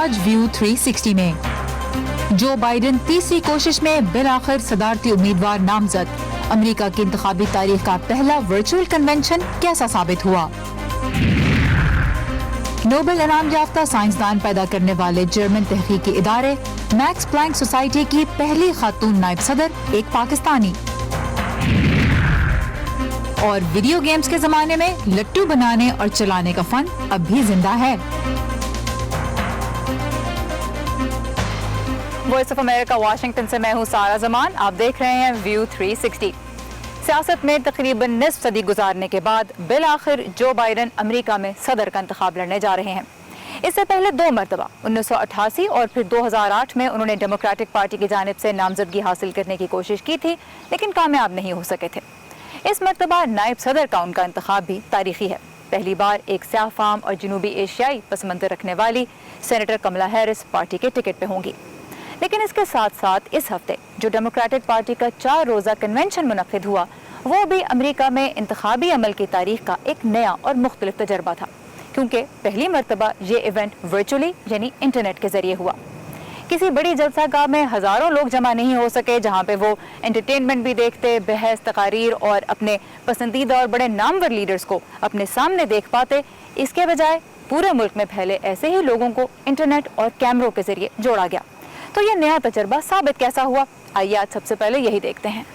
आज व्यू 360 में Joe Biden तीसरी कोशिश में बिल आखिर सदारती उम्मीदवार नामजद, अमेरिका की इंतखाबी तारीख का पहला वर्चुअल कन्वेंशन कैसा साबित हुआ। नोबेल इनाम याफ्ता साइंसदान पैदा करने वाले जर्मन तहकीकी इदारे मैक्स प्लैंक सोसाइटी की पहली खातून नायब सदर एक पाकिस्तानी। और वीडियो गेम्स के जमाने में लट्टू बनाने और चलाने का फन अब भी जिंदा है। वॉइस ऑफ अमेरिका वाशिंगटन से मैं हूं सारा जमान। आप देख रहे हैं व्यू 360। सियासत में तकरीबन निस्फ सदी गुजारने के बाद बिल आखिर जो बाइडेन अमेरिका में सदर का इंतखाब लड़ने जा रहे हैं। इससे पहले 2 मरतबा 1988 और फिर 2008 में उन्होंने डेमोक्रेटिक पार्टी की जानिब से नामजदगी हासिल करने की कोशिश की थी, लेकिन कामयाब नहीं हो सके थे। इस मरतबा नायब सदर का उनका इंतखाब भी तारीखी है। पहली बार एक स्याह फाम और जनूबी एशियाई पस मंजर रखने वाली सेनेटर कमला हैरिस पार्टी के टिकट पे होंगी। लेकिन इसके साथ साथ इस हफ्ते जो डेमोक्रेटिक पार्टी का 4 रोज़ा कन्वेंशन मुनक्किद हुआ, वो भी अमेरिका में इंतखाबी अमल की तारीख का एक नया और मुख्तलिफ तजर्बा था, क्योंकि पहली मरतबा ये इवेंट वर्चुअली यानी इंटरनेट के जरिए हुआ। किसी बड़ी जलसागाह में हज़ारों लोग जमा नहीं हो सके जहाँ पे वो एंटरटेनमेंट भी देखते, बहस, तकारीर और अपने पसंदीदा और बड़े नामवर लीडर्स को अपने सामने देख पाते। इसके बजाय पूरे मुल्क में फैले ऐसे ही लोगों को इंटरनेट और कैमरों के जरिए जोड़ा गया। तो ये नया तजर्बा साबित कैसा हुआ, आइए आज सबसे पहले यही देखते हैं।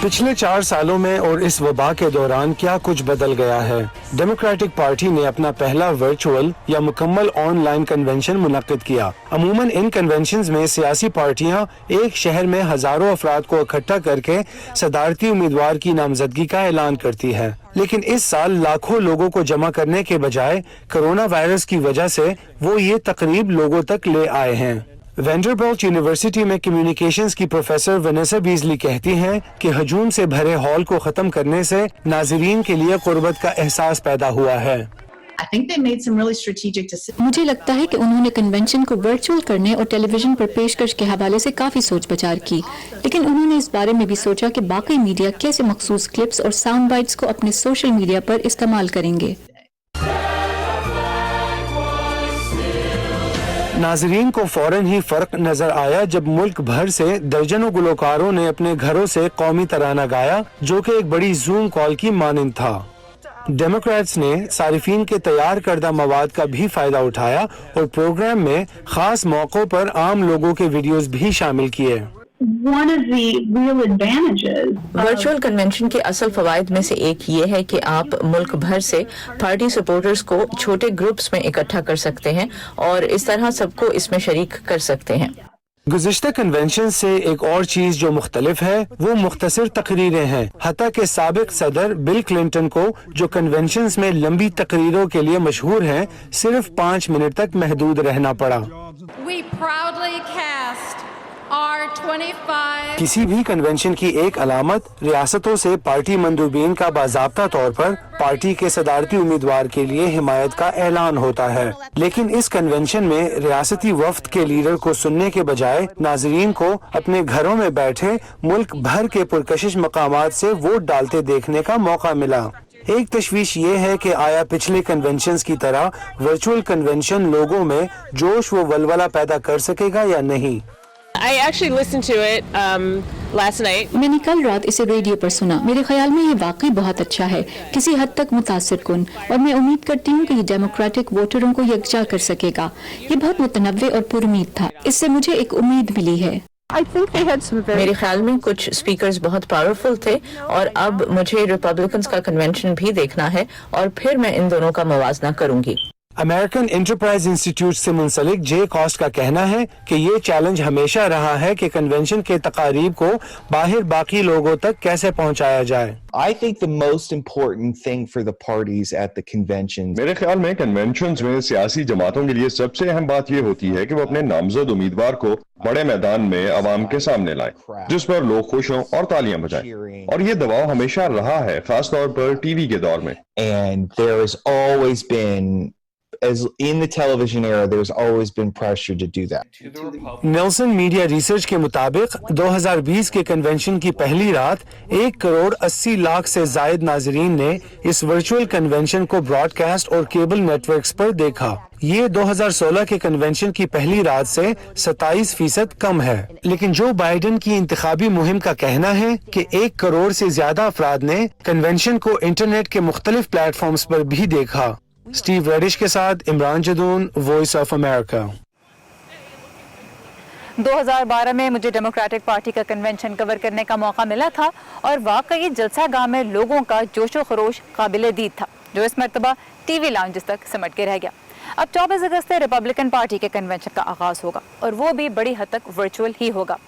पिछले 4 सालों में और इस वबा के दौरान क्या कुछ बदल गया है। डेमोक्रेटिक पार्टी ने अपना पहला वर्चुअल या मुकम्मल ऑनलाइन कन्वेंशन मुनक्किद किया। अमूमन इन कन्वेंशंस में सियासी पार्टियां एक शहर में हजारों अफराद को इकट्ठा करके सदारती उम्मीदवार की नामजदगी का ऐलान करती है, लेकिन इस साल लाखों लोगों को जमा करने के बजाय कोरोना वायरस की वजह से वो ये तकरीब लोगों तक ले आए हैं। वेंडरबिल्ट यूनिवर्सिटी में कम्युनिकेशंस की प्रोफेसर वनेसा बीजली कहती हैं कि हजूम से भरे हॉल को खत्म करने से नाज़रीन के लिए कुर्बत का एहसास पैदा हुआ है। मुझे लगता है कि उन्होंने कन्वेंशन को वर्चुअल करने और टेलीविजन पर पेशकश के हवाले से काफी सोच विचार की, लेकिन उन्होंने इस बारे में भी सोचा कि बाकी मीडिया कैसे मखसूस क्लिप्स और साउंड बाइट्स को अपने सोशल मीडिया पर इस्तेमाल करेंगे। नाजरीन को फौरन ही फर्क नजर आया जब मुल्क भर से दर्जनों गुलकारों ने अपने घरों से कौमी तराना गाया, जो कि एक बड़ी जूम कॉल की मानिंद था। डेमोक्रेट्स ने सारिफीन के तैयार करदा मवाद का भी फायदा उठाया और प्रोग्राम में खास मौकों पर आम लोगों के वीडियोस भी शामिल किए। वर्चुअल कन्वेंशन के असल फवायद में से एक ये है कि आप मुल्क भर से पार्टी सपोर्टर्स को छोटे ग्रुप्स में इकट्ठा कर सकते हैं और इस तरह सबको इसमें शरीक कर सकते हैं। गुज़िश्ता कन्वेंशन से एक और चीज जो मुख्तलिफ है वो मुख्तसर तकरीरें हैं। हत्ता के साबिक सदर बिल क्लिंटन को, जो कन्वेंशंस में लंबी तकरीरों के लिए मशहूर हैं, सिर्फ 5 मिनट तक महदूद रहना पड़ा। किसी भी कन्वेंशन की एक अलामत रियासतों से पार्टी मंदूबीन का बाज़ाब्ता तौर पर पार्टी के सदारती उम्मीदवार के लिए हिमायत का ऐलान होता है, लेकिन इस कन्वेंशन में रियासती वफ्द के लीडर को सुनने के बजाय नाजरीन को अपने घरों में बैठे मुल्क भर के पुरकशिश मकामात से वोट डालते देखने का मौका मिला। एक तशवीश ये है कि आया पिछले कन्वेंशंस की तरह वर्चुअल कन्वेंशन लोगों में जोश व वलवला पैदा कर सकेगा या नहीं। I actually listened to it last night. मैंने कल रात इसे रेडियो पर सुना। मेरे ख्याल में ये वाकई बहुत अच्छा है, किसी हद तक मुतासिर कुन, और मैं उम्मीद करती हूँ कि ये डेमोक्रेटिक वोटरों को यकजा कर सकेगा। ये बहुत मुतनव्वे और पुरुमीद था, इससे मुझे एक उम्मीद मिली है। मेरे ख्याल में कुछ स्पीकर्स बहुत पावरफुल थे और अब मुझे रिपब्लिकन्स का कन्वेंशन भी देखना है और फिर मैं इन दोनों का मुवाजना करूंगी। अमेरिकन एंटरप्राइज इंस्टीट्यूट से मुंसलिक जे कॉस्ट का कहना है कि ये चैलेंज हमेशा रहा है कि कन्वेंशन के तकारीब को बाहर बाकी लोगों तक कैसे पहुंचाया जाए। I think the most important thing for the parties at the conventions. मेरे ख्याल में कन्वेंशंस में सियासी जमातों के लिए सबसे अहम बात ये होती है कि वो अपने नामजद उम्मीदवार को बड़े मैदान में अवाम के सामने लाए, जिस पर लोग खुश हों और तालियां बजाएं। और ये दबाव हमेशा रहा है, खास तौर पर टीवी के दौर में। And there has always been as in the television era, there's always been pressure to do that. Nelson media research के मुताबिक 2020 के कन्वेंशन की पहली रात 1,80,00,000 से जायद नाजरीन ने इस वर्चुअल कन्वेंशन को ब्रॉडकास्ट और केबल नेटवर्क्स पर देखा। ये 2016 के कन्वेंशन की पहली रात से 27% कम है। लेकिन जो बाइडेन की इंतखाबी मुहिम का कहना है कि 1 करोड़ से ज्यादा अफराद ने कन्वेंशन को इंटरनेट के मुख्तलिफ प्लेटफॉर्म्स पर भी देखा। स्टीव रेडिश के साथ Imran Jadoon, voice of America. 2012 में मुझे डेमोक्रेटिक पार्टी का कन्वेंशन कवर करने का मौका मिला था और वाकई जलसा गाह में लोगों का जोशो खरोश काबिल दीद था, जो इस मरतबा टीवी लाउंजेस तक सिमट के रह गया। अब 24 अगस्त से रिपब्लिकन पार्टी के कन्वेंशन का आगाज होगा और वो भी बड़ी हद तक वर्चुअल ही होगा।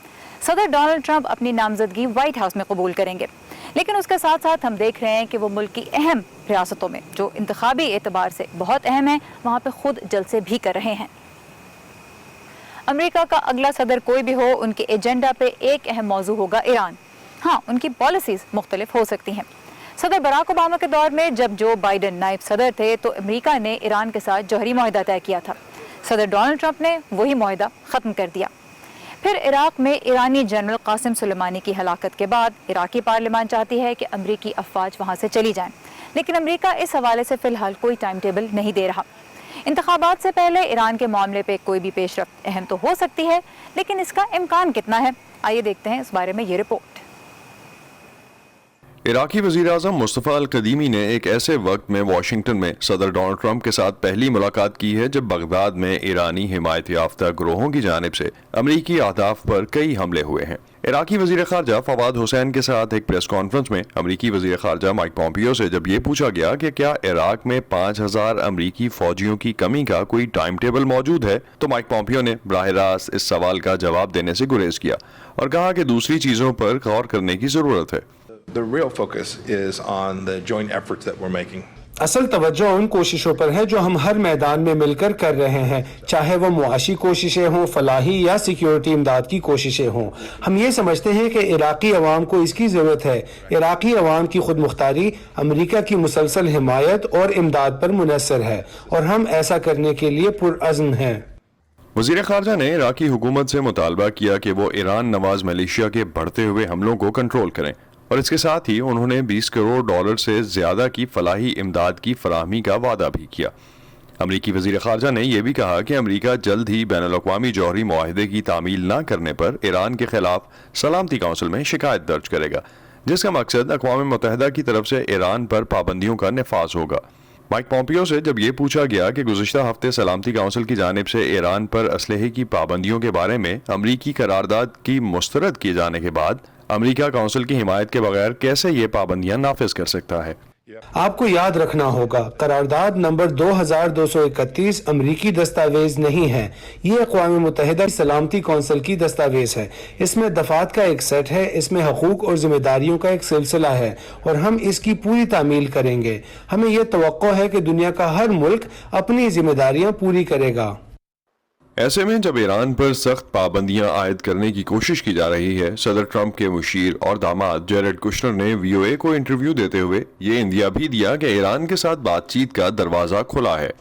सदर डोनाल्ड ट्रंप अपनी नामजदगी व्हाइट हाउस में कबूल करेंगे, लेकिन उसके साथ साथ हम देख रहे हैं कि वो मुल्क की अहम रियासतों में जो इंतखाबी एतबार से बहुत अहम है, वहाँ पे खुद जलसे भी कर रहे हैं। अमेरिका का अगला सदर कोई भी हो, उनके एजेंडा पे एक अहम मौजू होगा ईरान। हाँ, उनकी पॉलिसीज मुख्तलिफ हो सकती हैं। सदर बराक ओबामा के दौर में जब जो बाइडेन नायब सदर थे तो अमेरिका ने ईरान के साथ जौहरी मुआहदा तय किया था। सदर डोनाल्ड ट्रंप ने वही मुआहदा ख़त्म कर दिया। फिर इराक में ईरानी जनरल कासिम सुलेमानी की हलाकत के बाद इराकी पार्लियामान चाहती है कि अमरीकी अफवाज वहाँ से चली जाएं, लेकिन अमरीका इस हवाले से फ़िलहाल कोई टाइम टेबल नहीं दे रहा। इंतखाबात से पहले ईरान के मामले पे कोई भी पेशरफ्त अहम तो हो सकती है, लेकिन इसका इम्कान कितना है, आइए देखते हैं इस बारे में ये रिपोर्ट। इराकी वज़ीर-ए-आज़म मुस्तफ़ा अल-कदीमी ने एक ऐसे वक्त में वाशिंगटन में सदर डोनाल्ड ट्रंप के साथ पहली मुलाकात की है जब बगदाद में ईरानी हिमायत याफ्ता ग्रोहों की जानिब से अमरीकी अहदाफ पर कई हमले हुए हैं। इराकी वज़ीर ख़ारजा फवाद हुसैन के साथ एक प्रेस कॉन्फ्रेंस में अमरीकी वज़ीर ख़ारजा माइक पॉम्पियो से जब ये पूछा गया कि क्या इराक में 5,000 अमरीकी फ़ौजियों की कमी का कोई टाइम टेबल मौजूद है, तो माइक पॉम्पियो ने बराह रास्त इस सवाल का जवाब देने से गुरेज किया और कहा कि दूसरी चीज़ों पर गौर करने की ज़रूरत है। The real focus is on the joint efforts that we're making. असल तवज्जो उन कोशिशों पर है जो हम हर मैदान में मिलकर कर रहे हैं, चाहे वो मुआशी कोशिशें हों, फलाही या सिक्योरिटी इमदाद की कोशिशें हों। हम ये समझते हैं कि इराकी अवाम को इसकी ज़रूरत है। इराकी अवाम की खुद मुख्तारी अमरीका की मुसलसल हिमायत और इमदाद पर मुनहसर है और हम ऐसा करने के लिए पुरअज़्म हैं। वज़ीर ख़ारजा ने इराकी हुकूमत से मुतालबा किया कि वो ईरान नवाज मलेशिया के बढ़ते हुए हमलों को कंट्रोल करें और इसके साथ ही उन्होंने 20 करोड़ डॉलर से ज़्यादा की फलाही इमदाद की फराहमी का वादा भी किया। अमरीकी वज़ीर ख़ारजा ने यह भी कहा कि अमरीका जल्द ही बैनुल-अक़वामी जौहरी मुआहदे की तामील न करने पर ईरान के खिलाफ सलामती काउंसिल में शिकायत दर्ज करेगा, जिसका मकसद अक़वाम मुत्तहिदा की तरफ से ईरान पर पाबंदियों का नफाज होगा। माइक पॉम्पियो से जब ये पूछा गया कि गुज़िश्ता हफ्ते सलामती काउंसिल की जानिब से ईरान पर असलहे की पाबंदियों के बारे में अमरीकी करारदाद की मुस्तरद किए जाने के बाद अमरीका काउंसिल की हिमायत के बगैर कैसे ये पाबंदियां नाफिज कर सकता है। आपको याद रखना होगा, करारदाद नंबर 2231 अमरीकी दस्तावेज नहीं है, ये अक़वाम मुत्तहिदा सलामती कौंसिल की दस्तावेज है। इसमें दफात का एक सेट है, इसमें हकूक और जिम्मेदारियों का एक सिलसिला है और हम इसकी पूरी तामील करेंगे। हमें यह तवक्को है कि दुनिया का हर मुल्क अपनी जिम्मेदारियां पूरी करेगा। ऐसे में जब ईरान पर सख्त पाबंदियां आयद करने की कोशिश की जा रही है, सदर ट्रंप के मुशीर और दामाद जेरेड कुशनर ने VOA को इंटरव्यू देते हुए ये इंदिया भी दिया कि ईरान के साथ बातचीत का दरवाजा खुला है।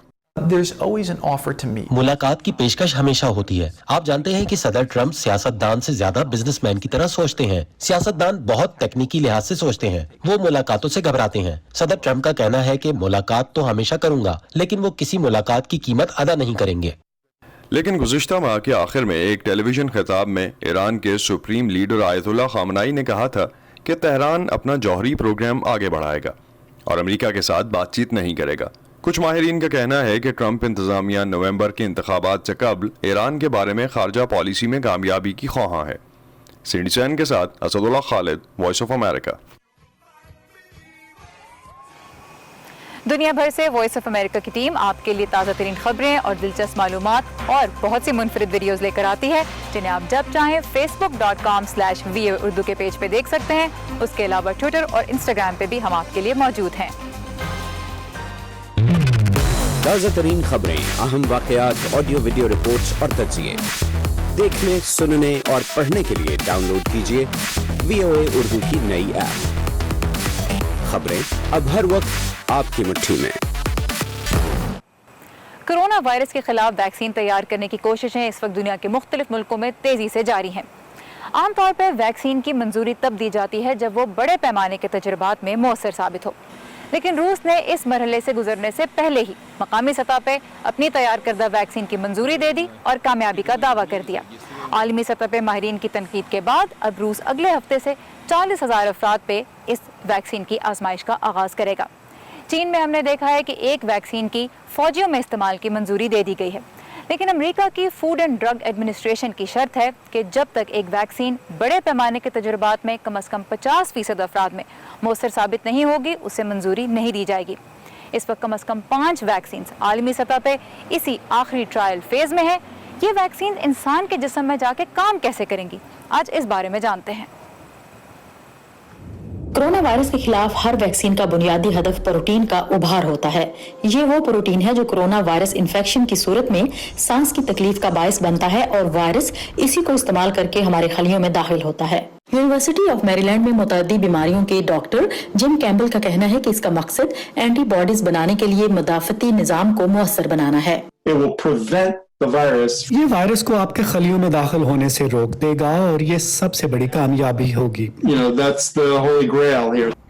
मुलाकात की पेशकश हमेशा होती है। आप जानते हैं कि सदर ट्रंप सियासतदान से ज्यादा बिजनेसमैन की तरह सोचते हैं। सियासतदान बहुत तकनीकी लिहाज से सोचते हैं, वो मुलाकातों से घबराते हैं। सदर ट्रंप का कहना है कि मुलाकात तो हमेशा करूंगा, लेकिन वो किसी मुलाकात की कीमत अदा नहीं करेंगे। लेकिन गुज़िश्ता माह के आखिर में एक टेलीविजन खिताब में ईरान के सुप्रीम लीडर आयतुल्लाह ख़ामनाई ने कहा था कि तेहरान अपना जौहरी प्रोग्राम आगे बढ़ाएगा और अमेरिका के साथ बातचीत नहीं करेगा। कुछ माहिरीन का कहना है कि ट्रंप इंतज़ामिया नवंबर के इंतखाबात से कबल ईरान के बारे में खारजा पॉलिसी में कामयाबी की ख्वाहां है। सिंडी सैन के साथ Asadullah Khalid, voice of America. दुनिया भर से वॉइस ऑफ अमेरिका की टीम आपके लिए ताज़ा तरीन खबरें और दिलचस्प मालूमात और बहुत सी मुनफरिद वीडियोस लेकर आती है, जिन्हें आप जब चाहें facebook.com/VOA उर्दू के पेज पे देख सकते हैं। उसके अलावा ट्विटर और इंस्टाग्राम पे भी हम आपके लिए मौजूद हैं। ताज़ा तरीन खबरें, अहम वाक़यात, ऑडियो वीडियो रिपोर्ट्स और तज्ज़िये देखने, सुनने और पढ़ने के लिए डाउनलोड कीजिए VOA उर्दू की नई ऐप। खबरें अब हर वक्त आपकी मुट्ठी में। کورونا وائرس کے خلاف ویکسین تیار کرنے کی کوششیں اس وقت دنیا کے مختلف ملکوں میں تیزی سے جاری ہیں۔ عام طور پر ویکسین کی منظوری تب دی جاتی ہے جب وہ بڑے پیمانے کے تجربات میں مؤثر ثابت ہو، لیکن روس نے اس مرحلے سے گزرنے سے پہلے ہی مقامی سطح پہ اپنی تیار کردہ ویکسین کی منظوری دے دی اور کامیابی کا دعویٰ کر دیا۔ عالمی سطح پہ ماہرین کی تنقید کے بعد اب روس اگلے ہفتے سے 40,000 افراد پہ اس ویکسین کی آزمائش کا آغاز کرے گا۔ چین میں ہم نے دیکھا ہے کہ ایک ویکسین کی فوجیوں میں استعمال کی منظوری دے دی گئی ہے، لیکن امریکہ کی فوڈ اینڈ ڈرگ ایڈمنسٹریشن کی شرط ہے کہ جب تک ایک ویکسین بڑے پیمانے کے تجربات میں کم از کم 50% افراد میں مؤثر ثابت نہیں ہوگی، اسے منظوری نہیں دی جائے گی۔ اس وقت کم از کم 5 ویکسینز عالمی سطح پہ اسی آخری ٹرائل فیز میں ہیں۔ یہ ویکسین انسان کے جسم میں جا کے کام کیسے کریں گی، آج اس بارے میں جانتے ہیں۔ کورونا وائرس کے خلاف ہر ویکسین کا بنیادی ہدف پروٹین کا ابھار ہوتا ہے۔ یہ وہ پروٹین ہے جو کورونا وائرس انفیکشن کی صورت میں سانس کی تکلیف کا باعث بنتا ہے اور وائرس اسی کو استعمال کر کے ہمارے خلیوں میں داخل ہوتا ہے۔ یونیورسٹی آف میری لینڈ میں متعدی بیماریوں کے ڈاکٹر جم کیمبل کا کہنا ہے کہ اس کا مقصد اینٹی باڈیز بنانے کے لیے مدافعتی نظام کو مؤثر بنانا ہے۔ یہ وائرس کو آپ کے خلیوں میں داخل ہونے سے روک دے گا اور یہ سب سے بڑی کامیابی ہوگی۔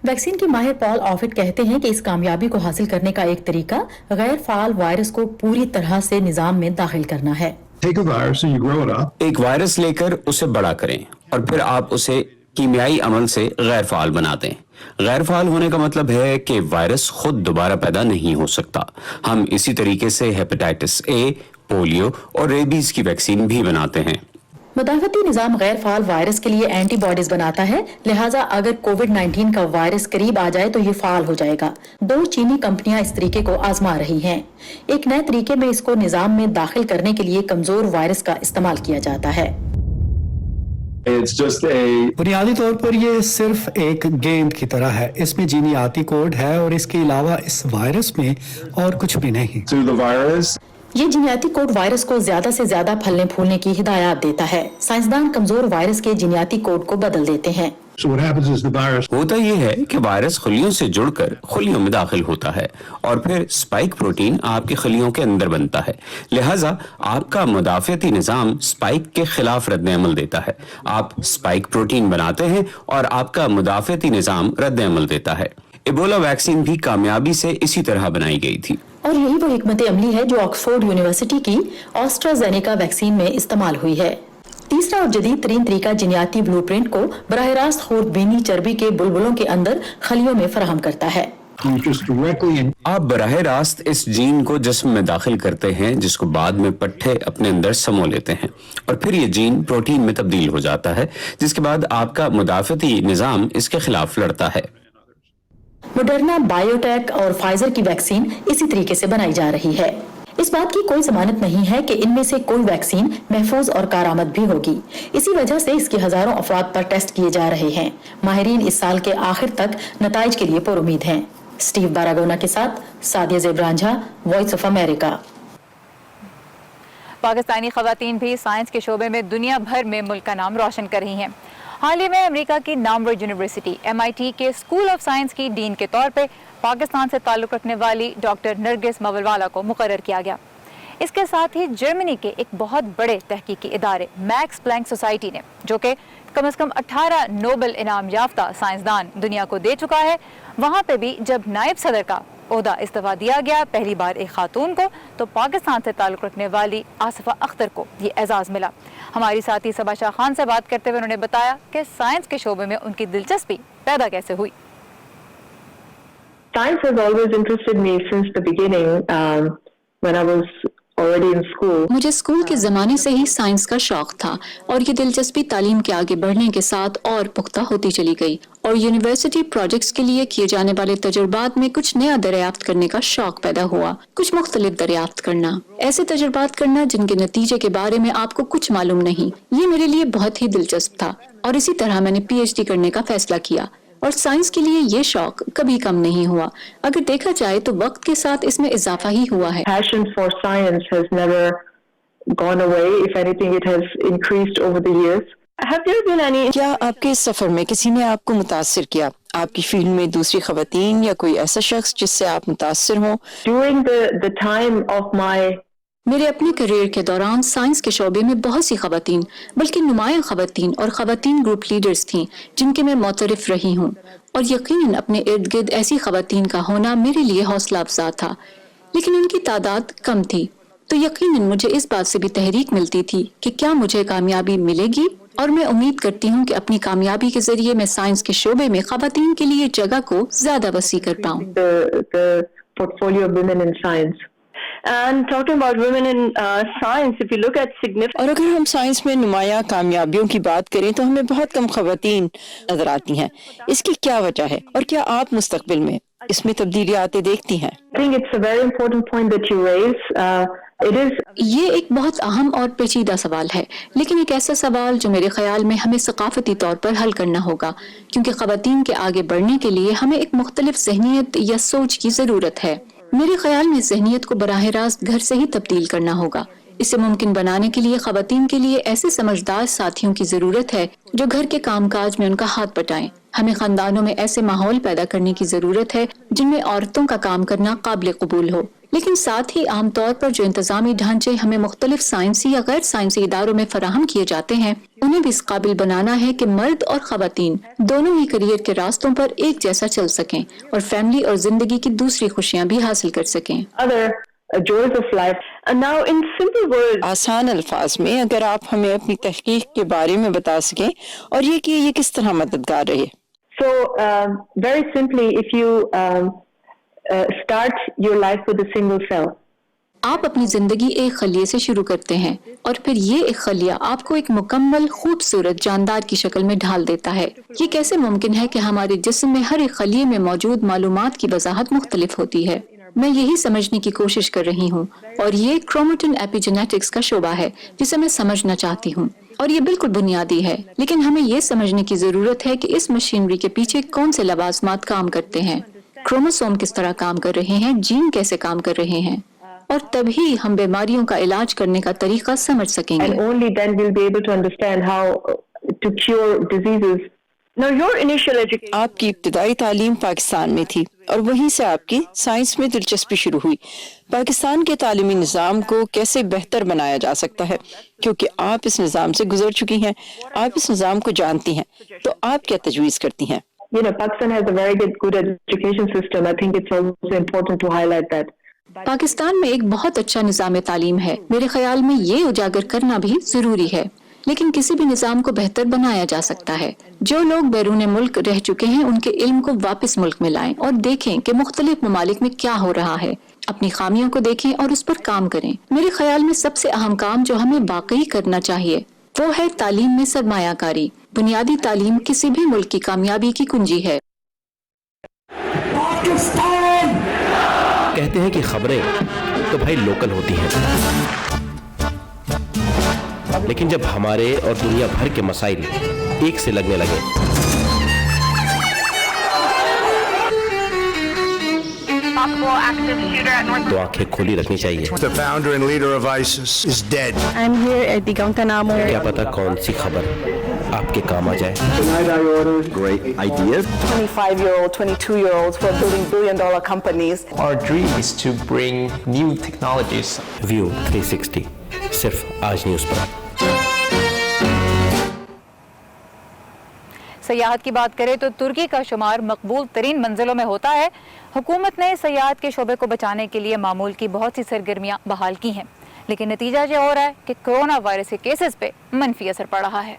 ویکسین کے ماہر پال آفٹ کہتے ہیں کہ اس کامیابی کو حاصل کرنے کا ایک طریقہ غیر فعال وائرس کو پوری طرح سے نظام میں داخل کرنا ہے۔ ایک وائرس لے کر اسے بڑا کریں اور پھر آپ اسے کیمیائی عمل سے غیر فعال بنا دیں۔ غیر فعال ہونے کا مطلب ہے کہ وائرس خود دوبارہ پیدا نہیں ہو سکتا۔ ہم اسی طریقے سے ہیپیٹائٹس اے، پولیو اور ریبیز کی ویکسین بھی بناتے ہیں۔ مدافعتی نظام غیر فعال وائرس کے لیے اینٹی باڈیز بناتا ہے، لہٰذا اگر کووڈ-19 کا وائرس قریب آ جائے تو یہ فعال ہو جائے گا۔ 2 چینی کمپنیاں اس طریقے کو آزما رہی ہیں۔ ایک نئے طریقے میں اس کو نظام میں داخل کرنے کے لیے کمزور وائرس کا استعمال کیا جاتا ہے۔ بنیادی طور پر یہ صرف ایک گیند کی طرح ہے، اس میں جینیاتی کوڈ ہے اور اس کے علاوہ اس وائرس میں اور کچھ بھی نہیں۔ یہ جینیاتی کوڈ وائرس کو زیادہ سے زیادہ پھلنے پھولنے کی ہدایات دیتا ہے۔ سائنسدان کمزور وائرس کے جینیاتی کوڈ کو بدل دیتے ہیں۔ ہوتا یہ ہے کہ وائرس خلیوں سے جڑ کر خلیوں میں داخل ہوتا ہے اور پھر اسپائک پروٹین آپ کے خلیوں کے اندر بنتا ہے، لہٰذا آپ کا مدافعتی نظام اسپائک کے خلاف رد عمل دیتا ہے۔ آپ اسپائک پروٹین بناتے ہیں اور آپ کا مدافعتی نظام رد عمل دیتا ہے۔ ایبولا ویکسین بھی کامیابی سے اسی طرح بنائی گئی تھی، اور یہی وہ حکمت عملی ہے جو آکسفورڈ یونیورسٹی کی آسٹرازینیکا ویکسین میں استعمال ہوئی ہے۔ تیسرا اور جدید ترین طریقہ جینیاتی بلو پرنٹ کو براہ راست خوردبینی چربی کے بلبلوں کے اندر خلیوں میں فراہم کرتا ہے۔ آپ براہ راست اس جین کو جسم میں داخل کرتے ہیں جس کو بعد میں پٹھے اپنے اندر سمو لیتے ہیں اور پھر یہ جین پروٹین میں تبدیل ہو جاتا ہے، جس کے بعد آپ کا مدافعتی نظام اس کے خلاف لڑتا ہے۔ موڈرنا، بائیو ٹیک اور فائزر کی ویکسین اسی طریقے سے بنائی جا رہی ہے۔ اس بات کی کوئی ضمانت نہیں ہے کہ ان میں سے کوئی ویکسین محفوظ اور کارآمد بھی ہوگی، اسی وجہ سے اس کے ہزاروں افراد پر ٹیسٹ کیے جا رہے ہیں۔ ماہرین اس سال کے آخر تک نتائج کے لیے پر امید ہیں۔ اسٹیو باراگونا کے ساتھ Sadia Zeb Ranjha, voice of America. Pakistani خواتین بھی سائنس کے شعبے میں دنیا بھر میں ملک کا نام روشن کر رہی ہیں۔ حال ہی میں امریکہ کی نامور یونیورسٹی MIT کے اسکول آف سائنس کی ڈین کے طور پہ پاکستان سے تعلق رکھنے والی ڈاکٹر نرگس مولوالا کو مقرر کیا گیا۔ اس کے ساتھ ہی جرمنی کے ایک بہت بڑے تحقیقی ادارے میکس پلانک سوسائٹی نے، جو کہ کم از کم 18 نوبل انعام یافتہ سائنسدان دنیا کو دے چکا ہے، وہاں پہ بھی جب نائب صدر کا عہدہ استعفیٰ دیا گیا پہلی بار ایک خاتون کو، تو پاکستان سے تعلق رکھنے والی آصفہ اختر کو یہ اعزاز ملا۔ ہماری ساتھی صبا شاہ خان سے بات کرتے ہوئے انہوں نے بتایا کہ سائنس کے شعبے میں ان کی دلچسپی پیدا کیسے ہوئی۔ Science has always interested me since the beginning. When I was already in school. مجھے اسکول کے زمانے سے ہی سائنس کا شوق تھا اور یہ دلچسپی تعلیم کے آگے بڑھنے کے ساتھ اور پختہ ہوتی چلی گئی، اور یونیورسٹی پروجیکٹس کے لیے کیے جانے والے تجربات میں کچھ نیا دریافت کرنے کا شوق پیدا ہوا، کچھ مختلف دریافت کرنا، ایسے تجربات کرنا جن کے نتیجے کے بارے میں آپ کو کچھ معلوم نہیں۔ یہ میرے لیے بہت ہی دلچسپ تھا اور اسی طرح میں نے PhD کرنے کا فیصلہ کیا، اور سائنس کے لیے یہ شوق کبھی کم نہیں ہوا۔ اگر دیکھا جائے تو وقت کے ساتھ اس میں اضافہ ہی ہوا ہے۔ Passion for science has never gone away. If anything, it has increased over the years. Have there been any... کیا آپ کے سفر میں کسی نے آپ کو متاثر کیا؟ آپ کی فیلڈ میں دوسری خواتین یا کوئی ایسا شخص جس سے آپ متاثر ہوں؟ During the time of my میرے اپنے کیریئر کے دوران سائنس کے شعبے میں بہت سی خواتین، بلکہ نمایاں خواتین اور خواتین گروپ لیڈرز تھیں جن کے میں معترف رہی ہوں، اور یقیناً اپنے ارد گرد ایسی خواتین کا ہونا میرے لیے حوصلہ افزا تھا، لیکن ان کی تعداد کم تھی، تو یقیناً مجھے اس بات سے بھی تحریک ملتی تھی کہ کیا مجھے کامیابی ملے گی، اور میں امید کرتی ہوں کہ اپنی کامیابی کے ذریعے میں سائنس کے شعبے میں خواتین کے لیے جگہ کو زیادہ وسیع کر پاؤں۔ the portfolio of women in science. And talking about women in science, if you look at significant اور اگر ہم سائنس میں نمایاں کامیابیوں کی بات کریں تو ہمیں بہت کم خواتین نظر آتی ہیں، اس کی کیا وجہ ہے اور کیا آپ مستقبل میں اس میں تبدیلی آتے دیکھتی ہیں؟ I think it's a very important point that you raise. It is یہ ایک بہت اہم اور پیچیدہ سوال ہے، لیکن ایک ایسا سوال جو میرے خیال میں ہمیں ثقافتی طور پر حل کرنا ہوگا، کیونکہ خواتین کے آگے بڑھنے کے لیے ہمیں ایک مختلف ذہنیت یا سوچ کی ضرورت ہے۔ میرے خیال میں ذہنیت کو براہ راست گھر سے ہی تبدیل کرنا ہوگا۔ اسے ممکن بنانے کے لیے خواتین کے لیے ایسے سمجھدار ساتھیوں کی ضرورت ہے جو گھر کے کام کاج میں ان کا ہاتھ بٹائیں۔ ہمیں خاندانوں میں ایسے ماحول پیدا کرنے کی ضرورت ہے جن میں عورتوں کا کام کرنا قابل قبول ہو، لیکن ساتھ ہی عام طور پر جو انتظامی ڈھانچے ہمیں مختلف سائنسی یا غیر سائنسی اداروں میں فراہم کیے جاتے ہیں انہیں بھی اس قابل بنانا ہے کہ مرد اور خواتین دونوں ہی کیریئر کے راستوں پر ایک جیسا چل سکیں اور فیملی اور زندگی کی دوسری خوشیاں بھی حاصل کر سکیں۔ other joys of life. And now in simple words, آسان الفاظ میں اگر آپ ہمیں اپنی تحقیق کے بارے میں بتا سکیں اور یہ کس طرح مددگار رہے؟ so very simply, if you start your life with a single cell. آپ اپنی زندگی ایک خلیے سے شروع کرتے ہیں اور پھر یہ ایک خلیہ آپ کو ایک مکمل خوبصورت جاندار کی شکل میں ڈھال دیتا ہے۔ یہ کیسے ممکن ہے کہ ہمارے جسم میں ہر ایک خلیے میں موجود معلومات کی وضاحت مختلف ہوتی ہے؟ میں یہی سمجھنے کی کوشش کر رہی ہوں، اور یہ کروموٹن ایپیجینیٹکس کا شعبہ ہے جسے میں سمجھنا چاہتی ہوں، اور یہ بالکل بنیادی ہے، لیکن ہمیں یہ سمجھنے کی ضرورت ہے کہ اس مشینری کے پیچھے کون سے لوازمات کام کرتے ہیں، کروموسوم کس طرح کام کر رہے ہیں، جین کیسے کام کر رہے ہیں، اور تبھی ہم بیماریوں کا علاج کرنے کا طریقہ سمجھ سکیں گے۔ And only then we'll be able to understand how to cure diseases. Now your initial education. آپ کی ابتدائی تعلیم پاکستان میں تھی اور وہیں سے آپ کی سائنس میں دلچسپی شروع ہوئی۔ پاکستان کے تعلیمی نظام کو کیسے بہتر بنایا جا سکتا ہے؟ کیونکہ آپ اس نظام سے گزر چکی ہیں، آپ اس نظام کو جانتی ہیں، تو آپ کیا تجویز کرتی ہیں؟ Pakistan has a very good education system. I think it's also important to highlight that. Pakistan میں ایک بہت اچھا نظام تعلیم ہے، میرے خیال میں یہ اجاگر کرنا بھی ضروری ہے، لیکن کسی بھی نظام کو بہتر بنایا جا سکتا ہے۔ جو لوگ بیرون ملک رہ چکے ہیں ان کے علم کو واپس ملک میں لائیں اور دیکھیں کہ مختلف ممالک میں کیا ہو رہا ہے، اپنی خامیوں کو دیکھیں اور اس پر کام کریں۔ میرے خیال میں سب سے اہم کام جو ہمیں واقعی کرنا چاہیے وہ ہے تعلیم میں سرمایہ کاری۔ بنیادی تعلیم کسی بھی ملک کی کامیابی کی کنجی ہے۔ کہتے ہیں کہ خبریں تو بھائی لوکل ہوتی ہیں، لیکن جب ہمارے اور دنیا بھر کے مسائل ایک سے لگنے لگے تو آنکھیں کھولی رکھنی چاہیے۔ The founder and leader of ISIS is dead. I'm here at the Guantanamo. کیا پتا کون سی خبر آپ کے کام آ جائے۔ Great ideas. 25-year-old, 22-year-olds who are building billion-dollar companies. Our dream is to bring new technologies. View 360 صرف آج نیوز پر۔ سیاحت کی بات کریں تو ترکی کا شمار مقبول ترین منزلوں میں ہوتا ہے۔ حکومت نے سیاحت کے شعبے کو بچانے کے لیے معمول کی بہت سی سرگرمیاں بحال کی ہیں، لیکن نتیجہ یہ ہو رہا ہے کہ کرونا وائرس کے کیسز پہ منفی اثر پڑ رہا ہے۔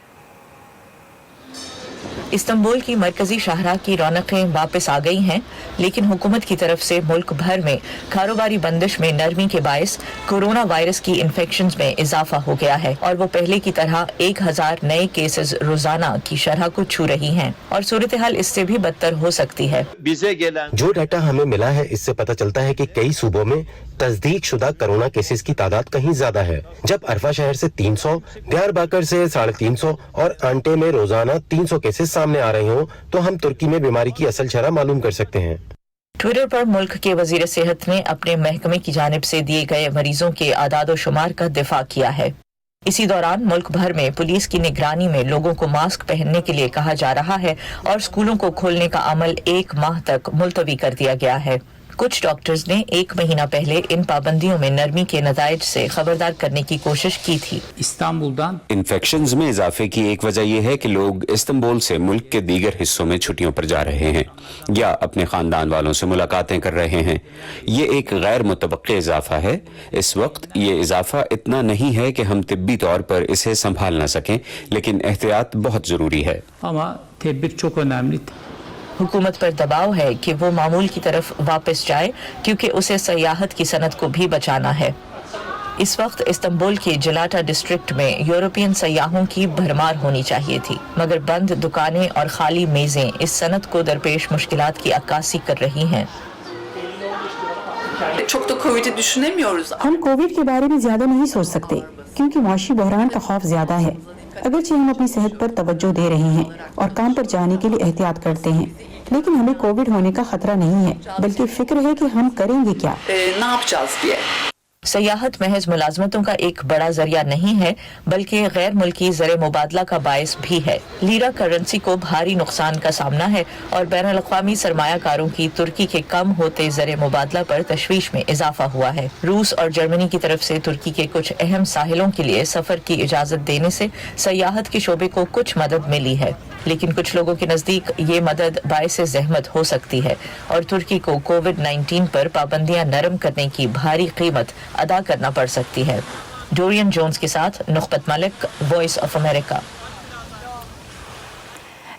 استنبول کی مرکزی شاہراہ کی رونقیں واپس آ گئی ہیں، لیکن حکومت کی طرف سے ملک بھر میں کاروباری بندش میں نرمی کے باعث کورونا وائرس کی انفیکشنز میں اضافہ ہو گیا ہے، اور وہ پہلے کی طرح 1000 نئے کیسز روزانہ کی شرح کو چھو رہی ہیں، اور صورتحال اس سے بھی بدتر ہو سکتی ہے۔ جو ڈیٹا ہمیں ملا ہے اس سے پتہ چلتا ہے کہ کئی صوبوں میں تصدیق شدہ کرونا کیسز کی تعداد کہیں زیادہ ہے۔ جب عرفہ شہر سے 300، دیار باکر سے 350 اور آنٹے میں روزانہ 300 کیسز سامنے آ رہے ہوں تو ہم ترکی میں بیماری کی اصل شرح معلوم کر سکتے ہیں۔ ٹوئٹر پر ملک کے وزیر صحت نے اپنے محکمے کی جانب سے دیے گئے مریضوں کے اعداد و شمار کا دفاع کیا ہے۔ इसी दौरान मुल्क भर में पुलिस की निगरानी में लोगों को मास्क पहनने के लिए कहा जा रहा है और स्कूलों को खोलने का अमल 1 माह तक मुलतवी कर दिया गया है। कुछ डॉक्टर्स ने 1 महीना पहले इन पाबंदियों में नरमी के नताइज से खबरदार करने की कोशिश की थी। इन्फेक्शंस में इजाफे की एक वजह यह है कि लोग इस्तांबुल से मुल्क के दीगर हिस्सों में छुट्टियों पर जा रहे हैं या अपने खानदान वालों से मुलाकातें कर रहे हैं। ये एक गैर मुतवक्के इजाफा है। इस वक्त ये इजाफा इतना नहीं है कि हम तिब्बी तौर पर इसे संभाल न सकें, लेकिन एहतियात बहुत जरूरी है। हुकूमत पर दबाव है कि वो मामूल की तरफ वापस जाए क्योंकि उसे सयाहत की सनत को भी बचाना है। इस वक्त इस्तांबुल के जलाटा डिस्ट्रिक्ट में यूरोपियन सयाहों की भरमार होनी चाहिए थी, मगर बंद दुकानें और खाली मेजें इस सनत को दरपेश मुश्किलात की अक्कासी कर रही हैं। हम कोविड के बारे में ज्यादा नहीं सोच सकते क्योंकि माशी बहरान का खौफ ज्यादा है। अगरचे हम अपनी सेहत पर तवज्जो दे रहे हैं और काम पर जाने के लिए एहतियात करते हैं, लेकिन हमें कोविड होने का खतरा नहीं है, बल्कि फिक्र है कि हम करेंगे क्या। सयाहत महज मुलाजमतों का एक बड़ा जरिया नहीं है, बल्कि गैर मुल्की ज़र मुबादला का बायस भी है। लीरा करेंसी को भारी नुकसान का सामना है और बैनुल अक़वामी सरमायाकारों की तुर्की के कम होते ज़र मुबादला पर तशवीश में इजाफा हुआ है। रूस और जर्मनी की तरफ से तुर्की के कुछ अहम साहिलों के लिए सफर की इजाजत देने से सयाहत के शोबे को कुछ मदद मिली है, लेकिन कुछ लोगों के नजदीक ये मदद बायस जहमत हो सकती है और तुर्की को कोविड-19 पर पाबंदियां नरम करने की भारी कीमत अदा करना पड़ सकती है। डोरियन जोन्स के साथ नुखबत मलिक, वॉइस ऑफ अमेरिका।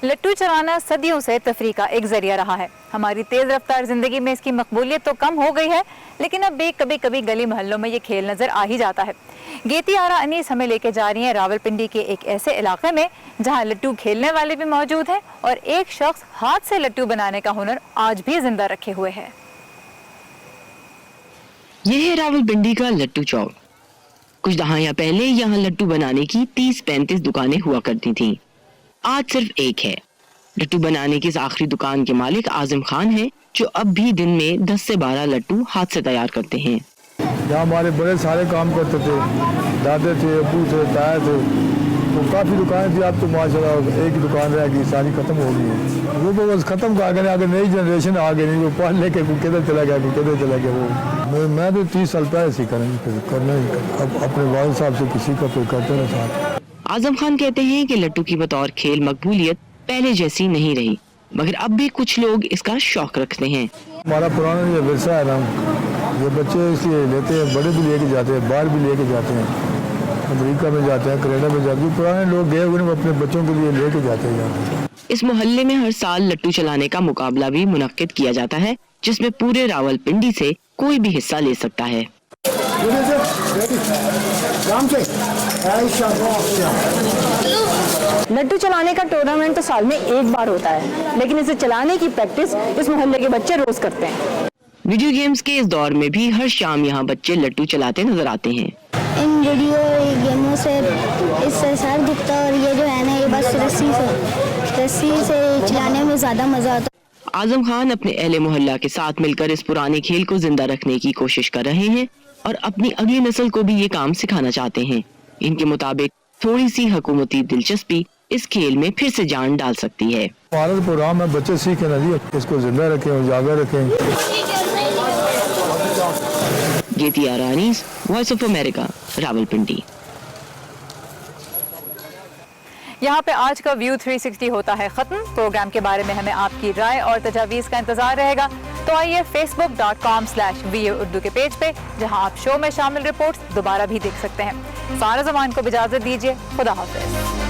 लट्टू चलाना सदियों से तफरीह का एक जरिया रहा है। हमारी तेज रफ्तार जिंदगी में इसकी मकबूलियत तो कम हो गई है, लेकिन अब भी कभी कभी गली मोहल्लों में ये खेल नजर आ ही जाता है। गेती आरा अनीस हमें लेके जा रही है रावलपिंडी के एक ऐसे इलाके में जहां लट्टू खेलने वाले भी मौजूद हैं और एक शख्स हाथ से लट्टू बनाने का हुनर आज भी जिंदा रखे हुए है। यह है रावलपिंडी का लट्टू चौक। कुछ दहाइयां पहले यहाँ लट्टू बनाने की 30-35 दुकानें हुआ करती थीं। आज सिर्फ एक है। लट्टू बनाने की इस आखिरी दुकान के मालिक आजिम खान हैं, जो अब भी दिन में 10 से 12 लट्टू हाथ से तैयार करते हैं। यहाँ हमारे बड़े सारे काम करते थे, दादे थे, अबू थे, ताया थे, तो काफ़ी दुकानें थी। अब तो माशाल्लाह एक ही दुकान रह गई, सारी खत्म हो गई है। वो बस खत्म कर गए, आगे नई जनरेशन आ गई, वो पढ़ लेके किधर चला गया, किधर चला गया। वो मैं तो 30 साल पहले से करना अब अपने वालिद साहब से किसी का कोई करते ना साथ। आजम खान कहते हैं कि लट्टू की बतौर खेल मकबूलियत पहले जैसी नहीं रही, मगर अब भी कुछ लोग इसका शौक रखते हैं। हमारा पुराना ये विरसा है ना, ये बच्चे इसलिए लेते हैं, बड़े भी लेके जाते हैं, बाहर भी लेके जाते हैं, अमेरिका में जाते हैं, कनाडा में जाते हैं। पुराने लोग गए हुए अपने बच्चों के लिए लेके जाते हैं। इस मोहल्ले में हर साल लट्टू चलाने का मुकाबला भी मुनक्किद किया जाता है, जिसमें पूरे रावलपिंडी से कोई भी हिस्सा ले सकता है। लट्टू चलाने का टूर्नामेंट तो साल में एक बार होता है, लेकिन इसे चलाने की प्रैक्टिस इस मोहल्ले के बच्चे रोज करते हैं। वीडियो गेम्स के इस दौर में भी हर शाम यहाँ बच्चे लट्टू चलाते नजर आते हैं। इन वीडियो गेमों से इससे सर दिखता है और ये जो है ना, ये बस रस्सी से चलाने में ज्यादा मजा आता है। आजम खान अपने अहले मोहल्ला के साथ मिलकर इस पुराने खेल को जिंदा रखने की कोशिश कर रहे हैं और अपनी अगली नस्ल को भी ये काम सिखाना चाहते हैं। इनके मुताबिक थोड़ी सी हुकूमती दिलचस्पी इस खेल में फिर से जान डाल सकती है। हमारा प्रोग्राम है बच्चे सीखे ना, इसको जिंदा रखें, उजागर रखें। Geti Ara Anis, voice of America, Rawalpindi. यहाँ पे आज का व्यू 360 होता है खत्म। प्रोग्राम के बारे में हमें आपकी राय और तजावीज़ का इंतजार रहेगा, तो आइए facebook.com/VO उर्दू के पेज पे, जहाँ आप शो में शामिल रिपोर्ट्स दोबारा भी देख सकते हैं। सारा ज़मान को इजाज़त दीजिए। खुदा हाफ़िज़।